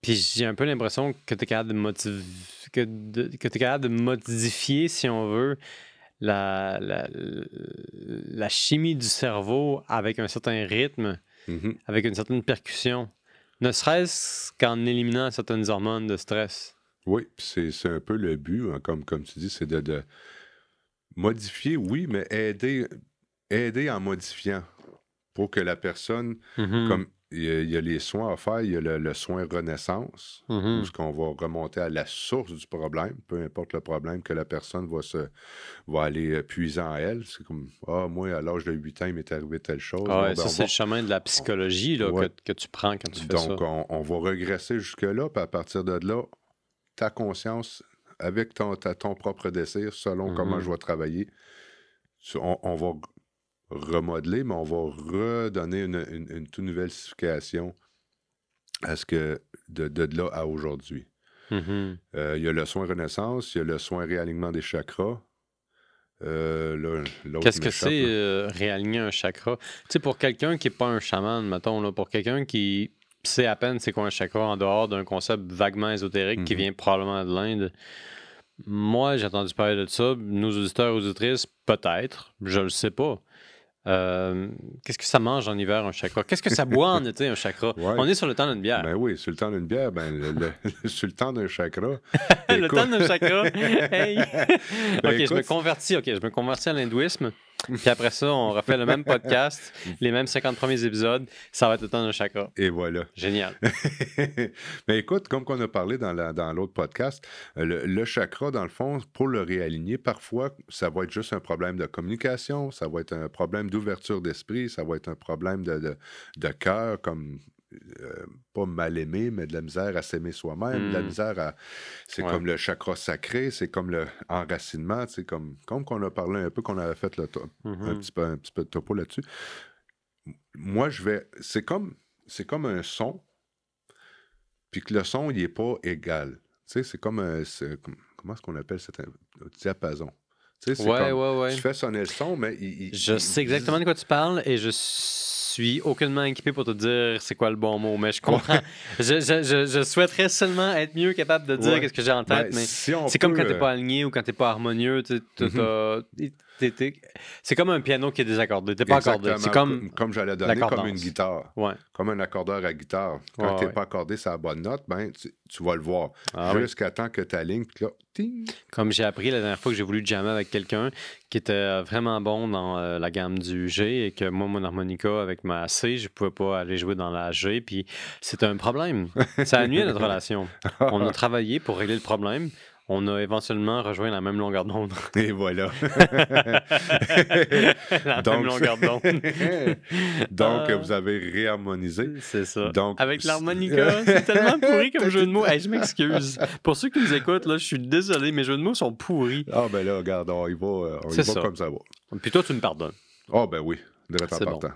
Puis j'ai un peu l'impression que tu es capable de modifier, si on veut, la chimie du cerveau avec un certain rythme, avec une certaine percussion, ne serait-ce qu'en éliminant certaines hormones de stress. Oui, c'est un peu le but, hein, comme tu dis, c'est de modifier, oui, mais aider en modifiant pour que la personne, comme il y a les soins à faire, il y a le soin renaissance, où ce qu'on va remonter à la source du problème, peu importe le problème que la personne va aller puiser en elle. C'est comme, moi, à l'âge de 8 ans, il m'est arrivé telle chose. Ça, c'est le chemin de la psychologie là, que tu prends quand tu fais ça. Donc, on va regresser jusque-là, puis à partir de là, ta conscience, avec ton propre désir, selon comment je vais travailler, on va remodeler, mais on va redonner une toute nouvelle signification à ce que de là à aujourd'hui. Il y a le soin renaissance, il y a le soin réalignement des chakras. Qu'est-ce que c'est réaligner un chakra? Tu sais, pour quelqu'un qui n'est pas un chaman, mettons, là, pour quelqu'un qui sait à peine c'est quoi un chakra en dehors d'un concept vaguement ésotérique qui vient probablement de l'Inde, moi, j'ai entendu parler de ça. Nos auditeurs, auditrices, peut-être, je le sais pas. Qu'est-ce que ça mange en hiver, un chakra? Qu'est-ce que ça boit en été, un chakra? Ouais. On est sur le temps d'une bière. Ben oui, sur le temps d'une bière, sur le temps d'un chakra. Le temps d'un chakra? Hey! OK, je me convertis à l'hindouisme. Puis après ça, on refait le même podcast, les mêmes 50 premiers épisodes. Ça va être le temps d'un chakra. Et voilà. Génial. Mais écoute, comme qu'on a parlé dans l'autre podcast, le chakra, dans le fond, pour le réaligner, parfois, ça va être juste un problème de communication, ça va être un problème d'ouverture d'esprit, ça va être un problème de cœur, comme pas mal aimé, mais de la misère à s'aimer soi-même, de la misère à... C'est comme le chakra sacré, c'est comme le enracinement, c'est comme qu'on a parlé un peu, qu'on avait fait un petit peu de topo là-dessus. Moi, c'est comme un son, puis que le son, il n'est pas égal. Tu sais, c'est comme comment est-ce qu'on appelle ça? Un diapason. Tu sais, c'est ouais. Tu fais sonner le son, mais je sais exactement de quoi tu parles et je suis aucunement équipé pour te dire c'est quoi le bon mot, mais je comprends. je souhaiterais seulement être mieux capable de dire qu'est-ce que j'ai en tête, mais c'est comme quand t'es pas aligné ou quand t'es pas harmonieux. C'est comme un piano qui est désaccordé. T'es pas accordé. C'est comme j'allais donner, comme une guitare. Ouais. Comme un accordeur à guitare. Quand t'es pas accordé sur la bonne note, ben, tu vas le voir. Jusqu'à temps que tu alignes, puis là, ting! Comme j'ai appris la dernière fois que j'ai voulu jammer avec quelqu'un qui était vraiment bon dans la gamme du G et que moi, mon harmonica avec ma C, je pouvais pas aller jouer dans la G, puis c'était un problème. Ça a nuit à notre relation. On a travaillé pour régler le problème. On a éventuellement rejoint la même longueur d'onde. Et voilà. Même longueur d'onde. Donc, vous avez réharmonisé. C'est ça. Donc, avec l'harmonica, c'est tellement pourri comme jeu de mots. Hey, je m'excuse. Pour ceux qui nous écoutent, là, je suis désolé, mes jeux de mots sont pourris. Ah, ben là, regarde, on y va comme ça va. Puis toi, tu me pardonnes. Ah, ben oui, direct en partant. Bon.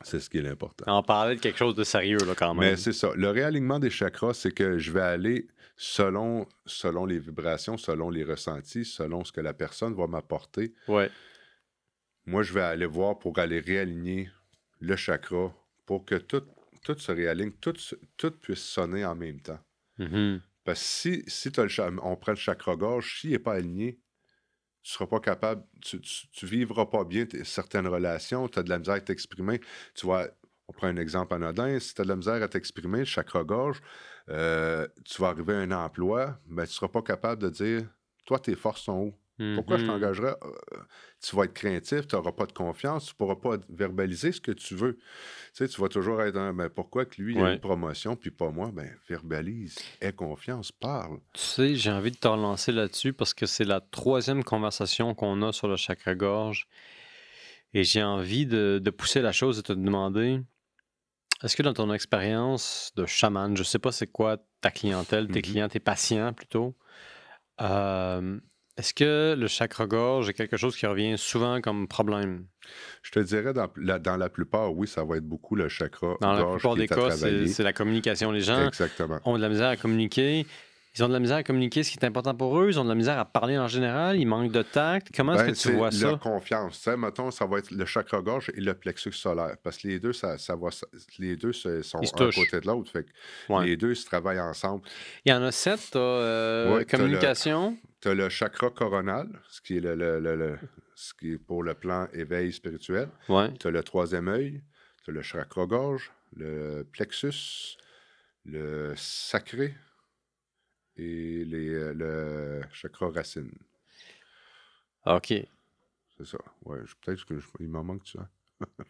C'est ce qui est l'important. On parlait de quelque chose de sérieux, là, quand même. Mais c'est ça. Le réalignement des chakras, c'est que je vais aller selon les vibrations, selon les ressentis, selon ce que la personne va m'apporter. Ouais. Moi, je vais aller voir pour aller réaligner le chakra pour que tout se réaligne, tout puisse sonner en même temps. Parce que si on prend le chakra-gorge, s'il n'est pas aligné, tu ne seras pas capable, tu vivras pas bien certaines relations, tu as de la misère à t'exprimer. Tu vois, on prend un exemple anodin, si tu as de la misère à t'exprimer, le chakra-gorge, tu vas arriver à un emploi, mais tu ne seras pas capable de dire, toi, tes forces sont où? Pourquoi je t'engagerais? Tu vas être craintif, tu n'auras pas de confiance, tu ne pourras pas verbaliser ce que tu veux. Tu sais, tu vas toujours être dans, mais pourquoi que lui, il a une promotion, puis pas moi? Ben, verbalise, aie confiance, parle. Tu sais, j'ai envie de te relancer là-dessus parce que c'est la 3e conversation qu'on a sur le chakra-gorge. Et j'ai envie de pousser la chose et te demander, est-ce que dans ton expérience de chaman, je ne sais pas c'est quoi ta clientèle, tes clients, tes patients plutôt, est-ce que le chakra-gorge est quelque chose qui revient souvent comme problème? Je te dirais, dans la plupart, oui, ça va être beaucoup le chakra-gorge. Dans la plupart des cas, c'est la communication. Les gens ont de la misère à communiquer. Ils ont de la misère à communiquer ce qui est important pour eux. Ils ont de la misère à parler en général. Ils manquent de tact. Comment est-ce que tu vois ça? La confiance. Tu sais, mettons, ça va être le chakra-gorge et le plexus solaire. Parce que les deux, les deux sont un côté de l'autre. Fait que les deux se travaillent ensemble. Il y en a 7. Tu as communication. Tu as le chakra coronal, ce qui est pour le plan éveil spirituel. Tu as le 3e œil. Tu as le chakra-gorge, le plexus, le sacré et le chakra racine. OK. C'est ça. Ouais, peut-être qu'il m'en manque, tu vois.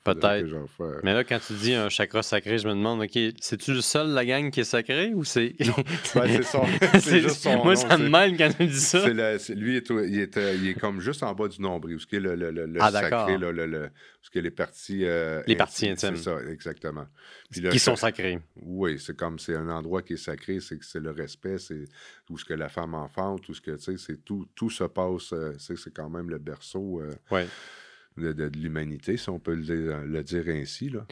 Peut-être. Mais là, quand tu dis un chakra sacré, je me demande, OK, c'est-tu le seul la gang qui est sacré ou c'est. Non, c'est ça. C'est juste son moi, nom, ça me mêle quand tu dis ça. Lui, il est comme juste en bas du nombril, ce qui est le sacré, ce qui est les parties. Les parties intimes. C'est ça, exactement. Puis qui sont sacrées. Oui, c'est un endroit qui est sacré, c'est le respect, c'est où ce que la femme enfante, tout ce que, tu sais, tout se passe, c'est quand même le berceau. De l'humanité, si on peut le dire ainsi. Là.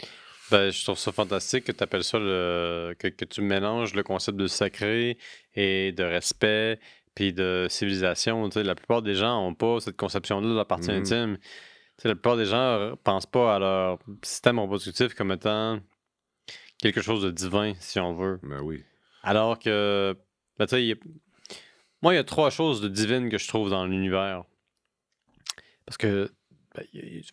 Ben, je trouve ça fantastique que tu appelles ça que tu mélanges le concept de sacré et de respect puis de civilisation. La plupart des gens n'ont pas cette conception-là de la partie intime. La plupart des gens ne pensent pas à leur système reproductif comme étant quelque chose de divin, si on veut. Ben oui. Alors que, ben, moi, il y a 3 choses de divines que je trouve dans l'univers. Parce que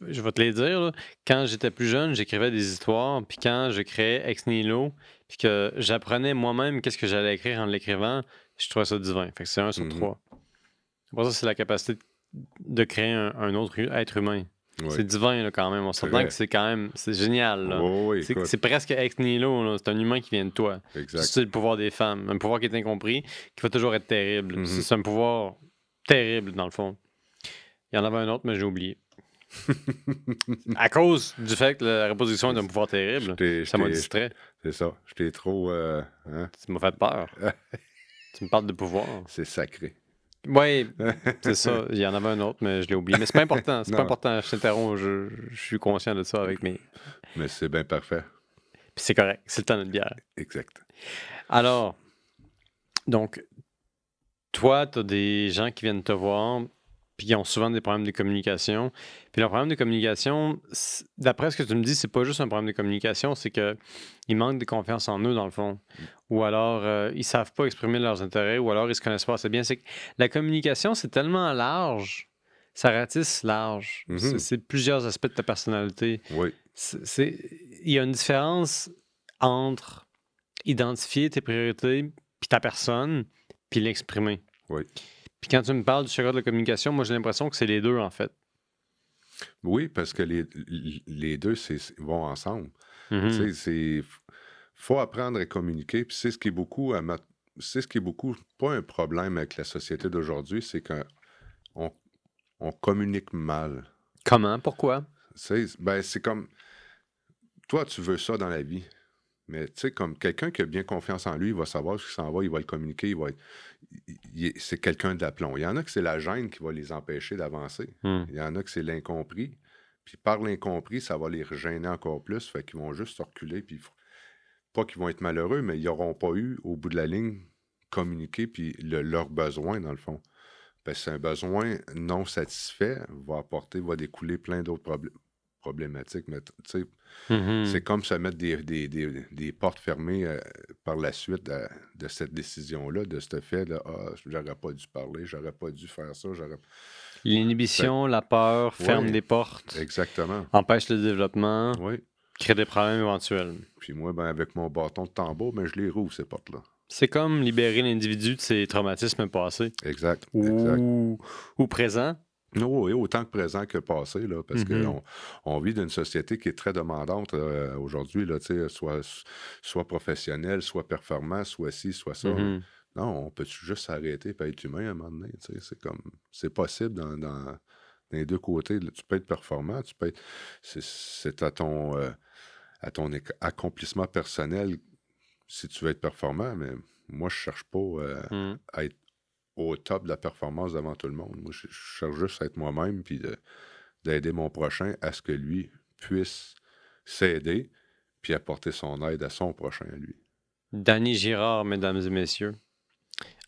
je vais te les dire. Là. Quand j'étais plus jeune, j'écrivais des histoires. Puis quand je créais Ex Nihilo, puis que j'apprenais moi-même qu'est-ce que j'allais écrire en l'écrivant, je trouvais ça divin. Fait que c'est 1 sur 3. Pour ça, c'est la capacité de créer un autre être humain. Ouais. C'est divin là, quand même. On s'entend que c'est quand même... C'est génial. Là. C'est presque Ex Nihilo. Là. C'est un humain qui vient de toi. C'est le pouvoir des femmes. Un pouvoir qui est incompris, qui va toujours être terrible. C'est un pouvoir terrible, dans le fond. Il y en avait un autre, mais j'ai oublié. À cause du fait que la reproduction est un pouvoir terrible, ça m'a distrait. C'est ça. Je t'ai trop... Tu m'as fait peur. Tu me parles de pouvoir. C'est sacré. Oui, c'est ça. Il y en avait un autre, mais je l'ai oublié. Mais c'est pas important. C'est pas important. Je t'interromps. Je suis conscient de ça avec mes... Mais c'est bien parfait. Puis c'est correct. C'est le temps d'une bière. Exact. Alors, donc, toi, tu as des gens qui viennent te voir puis ils ont souvent des problèmes de communication. Puis le problème de communication, d'après ce que tu me dis, c'est pas juste un problème de communication, c'est qu'ils manquent de confiance en eux, dans le fond. Ou alors, ils savent pas exprimer leurs intérêts, ou alors ils se connaissent pas assez bien. C'est que la communication, c'est tellement large, ça ratisse large. C'est plusieurs aspects de ta personnalité. Oui. Il y a une différence entre identifier tes priorités, puis ta personne, puis l'exprimer. Oui. Puis quand tu me parles du chakra de la communication, moi j'ai l'impression que c'est les deux, en fait. Oui, parce que les deux vont ensemble. Tu sais, faut apprendre à communiquer. Puis c'est ce qui est beaucoup pas un problème avec la société d'aujourd'hui, c'est qu'on communique mal. Comment? Pourquoi? Ben, c'est comme toi, tu veux ça dans la vie. Mais tu sais, comme quelqu'un qui a bien confiance en lui, il va savoir ce qu'il s'en va, il va le communiquer, c'est quelqu'un d'aplomb. Il y en a que c'est la gêne qui va les empêcher d'avancer. Il y en a que c'est l'incompris. Puis par l'incompris, ça va les gêner encore plus. Fait qu'ils vont juste se reculer. Puis pas qu'ils vont être malheureux, mais ils n'auront pas eu, au bout de la ligne, communiqué puis leurs besoins, dans le fond. Parce que c'est un besoin non satisfait, va découler plein d'autres problématiques. Mais tu sais, c'est comme se mettre des portes fermées par la suite de cette décision-là, de ce fait de j'aurais pas dû parler, j'aurais pas dû faire ça. L'inhibition, la peur, ferme des portes. Exactement. Empêche le développement. Oui. Crée des problèmes éventuels. Puis moi, ben, avec mon bâton de tambour, ben, je les rouvre, ces portes-là. C'est comme libérer l'individu de ses traumatismes passés. Exact. Ou présents. Oui, autant que présent que passé, là, parce qu'on vit d'une société qui est très demandante aujourd'hui, là, soit professionnelle, soit performant, soit ci, soit ça. Non, on peut juste s'arrêter et être humain à un moment donné. C'est possible dans les deux côtés. Là, tu peux être performant, tu peux être. C'est à ton accomplissement personnel si tu veux être performant, mais moi, je cherche pas à être au top de la performance devant tout le monde. Moi, je cherche juste à être moi-même puis d'aider mon prochain à ce que lui puisse s'aider puis apporter son aide à son prochain à lui. Danny Girard, mesdames et messieurs,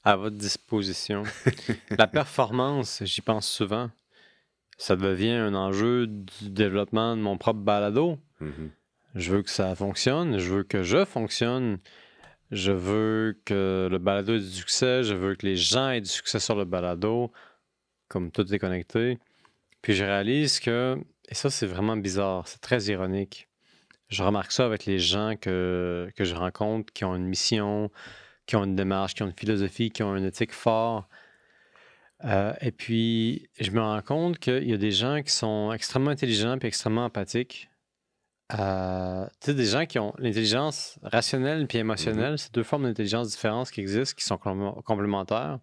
à votre disposition. La performance, j'y pense souvent. Ça devient un enjeu du développement de mon propre balado. Je veux que ça fonctionne, je veux que je fonctionne. Je veux que le balado ait du succès, je veux que les gens aient du succès sur le balado, comme tout est connecté. Puis je réalise que, et ça c'est vraiment bizarre, c'est très ironique, je remarque ça avec les gens que je rencontre, qui ont une mission, qui ont une démarche, qui ont une philosophie, qui ont une éthique forte. Et puis je me rends compte qu'il y a des gens qui sont extrêmement intelligents et extrêmement empathiques. Tu sais, des gens qui ont l'intelligence rationnelle puis émotionnelle, c'est deux formes d'intelligence différentes qui existent, qui sont complémentaires.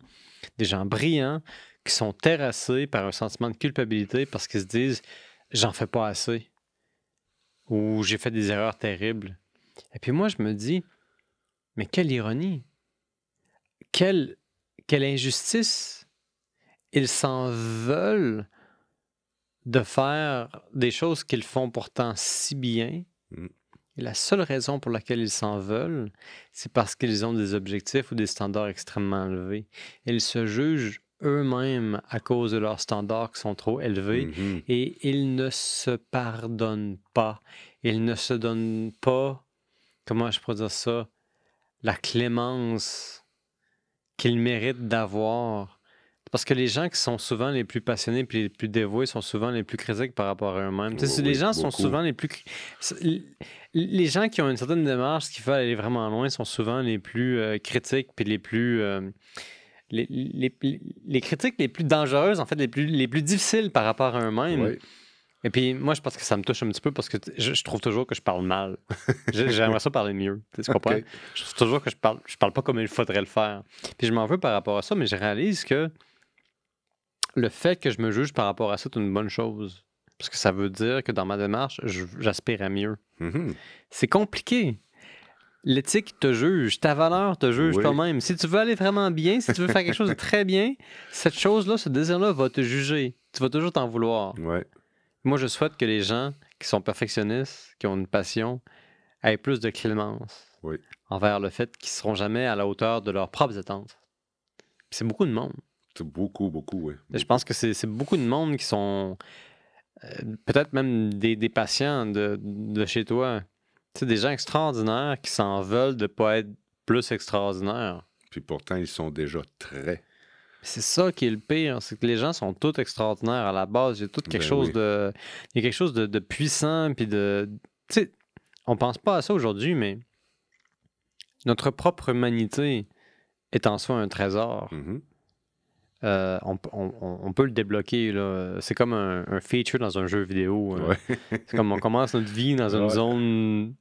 Des gens brillants qui sont terrassés par un sentiment de culpabilité parce qu'ils se disent « j'en fais pas assez » ou « j'ai fait des erreurs terribles ». Et puis moi, je me dis « mais quelle ironie! Quelle injustice! Ils s'en veulent de faire des choses qu'ils font pourtant si bien. Et la seule raison pour laquelle ils s'en veulent, c'est parce qu'ils ont des objectifs ou des standards extrêmement élevés. Ils se jugent eux-mêmes à cause de leurs standards qui sont trop élevés et ils ne se pardonnent pas. Ils ne se donnent pas, comment je pourrais dire ça, la clémence qu'ils méritent d'avoir. Parce que les gens qui sont souvent les plus passionnés et les plus dévoués sont souvent les plus critiques par rapport à eux-mêmes. Les gens sont souvent les plus... Les gens qui ont une certaine démarche, qui veulent aller vraiment loin, sont souvent les plus critiques puis les plus... les critiques les plus dangereuses, en fait, les plus difficiles par rapport à eux-mêmes. Oui. Et puis, moi, je pense que ça me touche un petit peu parce que je trouve toujours que je parle mal. J'aimerais ça parler mieux. Tu comprends? Okay. Je trouve toujours que je parle pas comme il faudrait le faire. Puis je m'en veux par rapport à ça, mais je réalise que le fait que je me juge par rapport à ça, c'est une bonne chose. Parce que ça veut dire que dans ma démarche, j'aspire à mieux. C'est compliqué. L'éthique te juge, ta valeur te juge toi-même. Si tu veux aller vraiment bien, si tu veux faire quelque chose de très bien, cette chose-là, ce désir-là va te juger. Tu vas toujours t'en vouloir. Moi, je souhaite que les gens qui sont perfectionnistes, qui ont une passion, aient plus de clémence envers le fait qu'ils ne seront jamais à la hauteur de leurs propres attentes. Puis c'est beaucoup de monde. Beaucoup, beaucoup, oui. Je pense que c'est beaucoup de monde qui sont peut-être même des patients de chez toi. Tu sais, des gens extraordinaires qui s'en veulent de ne pas être plus extraordinaires. Puis pourtant, ils sont déjà très. C'est ça qui est le pire, c'est que les gens sont tous extraordinaires à la base. Il y a tout quelque chose de. Il y a quelque chose de puissant, puis de. Tu sais, on pense pas à ça aujourd'hui, mais notre propre humanité est en soi un trésor. On peut le débloquer, là. C'est comme un feature dans un jeu vidéo. C'est comme on commence notre vie dans une zone.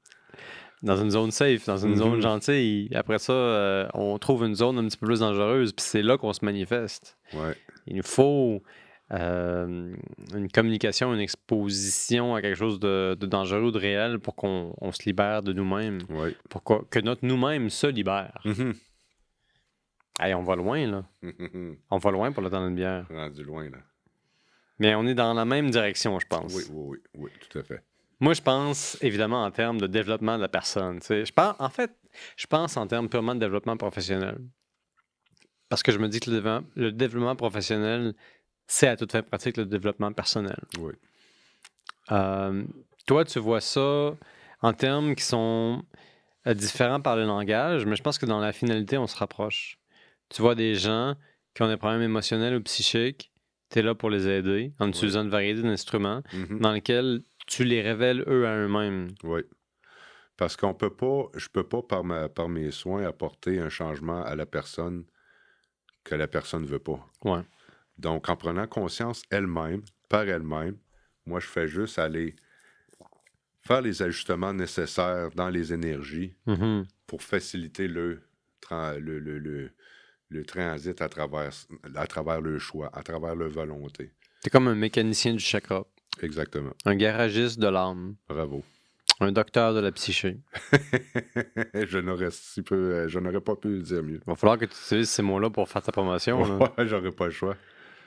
Dans une zone safe, dans une zone gentille. Après ça, on trouve une zone un petit peu plus dangereuse, puis c'est là qu'on se manifeste. Il nous faut une communication, une exposition à quelque chose de dangereux, de réel, pour qu'on se libère de nous-mêmes. Pour que notre nous-mêmes se libère. Hey, on va loin, là. On va loin pour le temps d'une bière. Rendu loin, là. Mais on est dans la même direction, je pense. Oui, tout à fait. Moi, je pense, évidemment, en termes de développement de la personne. Je pense en termes purement de développement professionnel. Parce que je me dis que le développement professionnel, c'est à toute fin pratique le développement personnel. Toi, tu vois ça en termes qui sont différents par le langage, mais je pense que dans la finalité, on se rapproche. Tu vois des gens qui ont des problèmes émotionnels ou psychiques, tu es là pour les aider en utilisant une variété d'instruments dans lesquels tu les révèles eux à eux-mêmes. Oui. Parce je peux pas par mes soins apporter un changement à la personne que la personne ne veut pas. Donc, en prenant conscience par elle-même, moi, je fais juste aller faire les ajustements nécessaires dans les énergies pour faciliter le transit à travers le choix, à travers leur volonté. C'est comme un mécanicien du chakra. Exactement. Un garagiste de l'âme. Bravo. Un docteur de la psyché. Je n'aurais pas pu le dire mieux. Il va falloir que tu utilises ces mots-là pour faire ta promotion. J'aurais pas le choix.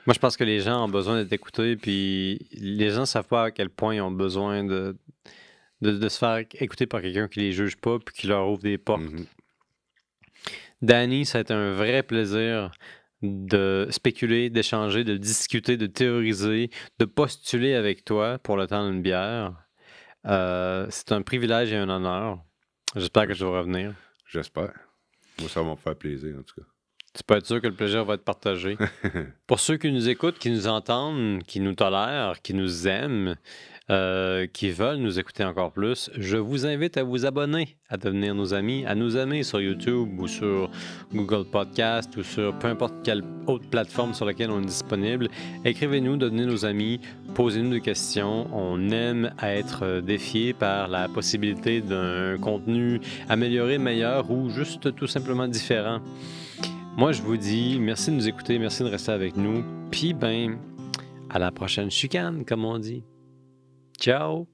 Moi, je pense que les gens ont besoin d'être écoutés, puis les gens ne savent pas à quel point ils ont besoin de se faire écouter par quelqu'un qui les juge pas, puis qui leur ouvre des portes. Danny, ça a été un vrai plaisir de spéculer, d'échanger, de discuter, de théoriser, de postuler avec toi pour le temps d'une bière. C'est un privilège et un honneur. J'espère que tu vas revenir. J'espère. Moi, ça va me faire plaisir, en tout cas. Tu peux être sûr que le plaisir va être partagé. Pour ceux qui nous écoutent, qui nous entendent, qui nous tolèrent, qui nous aiment, qui veulent nous écouter encore plus, je vous invite à vous abonner, à devenir nos amis, à nous aimer sur YouTube ou sur Google Podcast ou sur peu importe quelle autre plateforme sur laquelle on est disponible. Écrivez-nous, devenez nos amis, posez-nous des questions. On aime être défié par la possibilité d'un contenu amélioré, meilleur ou juste tout simplement différent. Moi, je vous dis merci de nous écouter, merci de rester avec nous. Puis, à la prochaine chicane, comme on dit. Ciao!